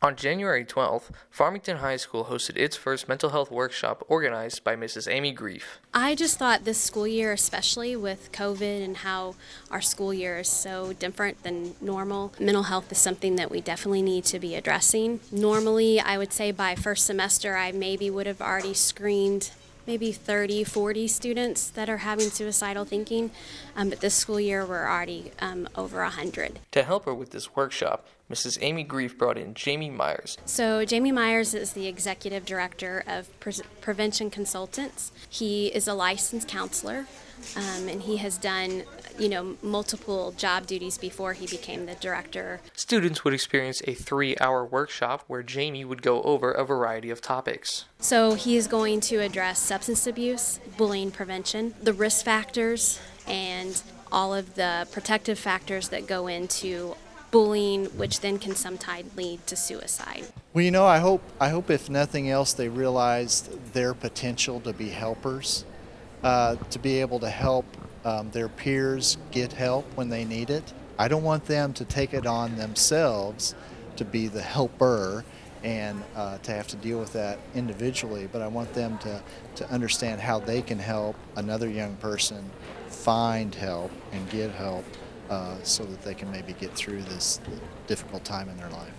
On January 12th, Farmington High School hosted its first mental health workshop organized by Mrs. Amy Grief. I just thought this school year, especially with COVID and how our school year is so different than normal, mental health is something that we definitely need to be addressing. Normally, I would say by first semester, I maybe would have already screened maybe 30, 40 students that are having suicidal thinking, but this school year we're already over 100. To help her with this workshop, Mrs. Amy Grief brought in Jamie Myers. So Jamie Myers is the executive director of Prevention Consultants. He is a licensed counselor, and he has done multiple job duties before he became the director. Students would experience a 3-hour workshop where Jamie would go over a variety of topics. So he is going to address substance abuse, bullying prevention, the risk factors, and all of the protective factors that go into bullying, which then can sometimes lead to suicide. Well, I hope if nothing else, they realized their potential to be helpers, to be able to help their peers get help when they need it. I don't want them to take it on themselves to be the helper and to have to deal with that individually, but I want them to understand how they can help another young person find help and get help so that they can maybe get through this difficult time in their life.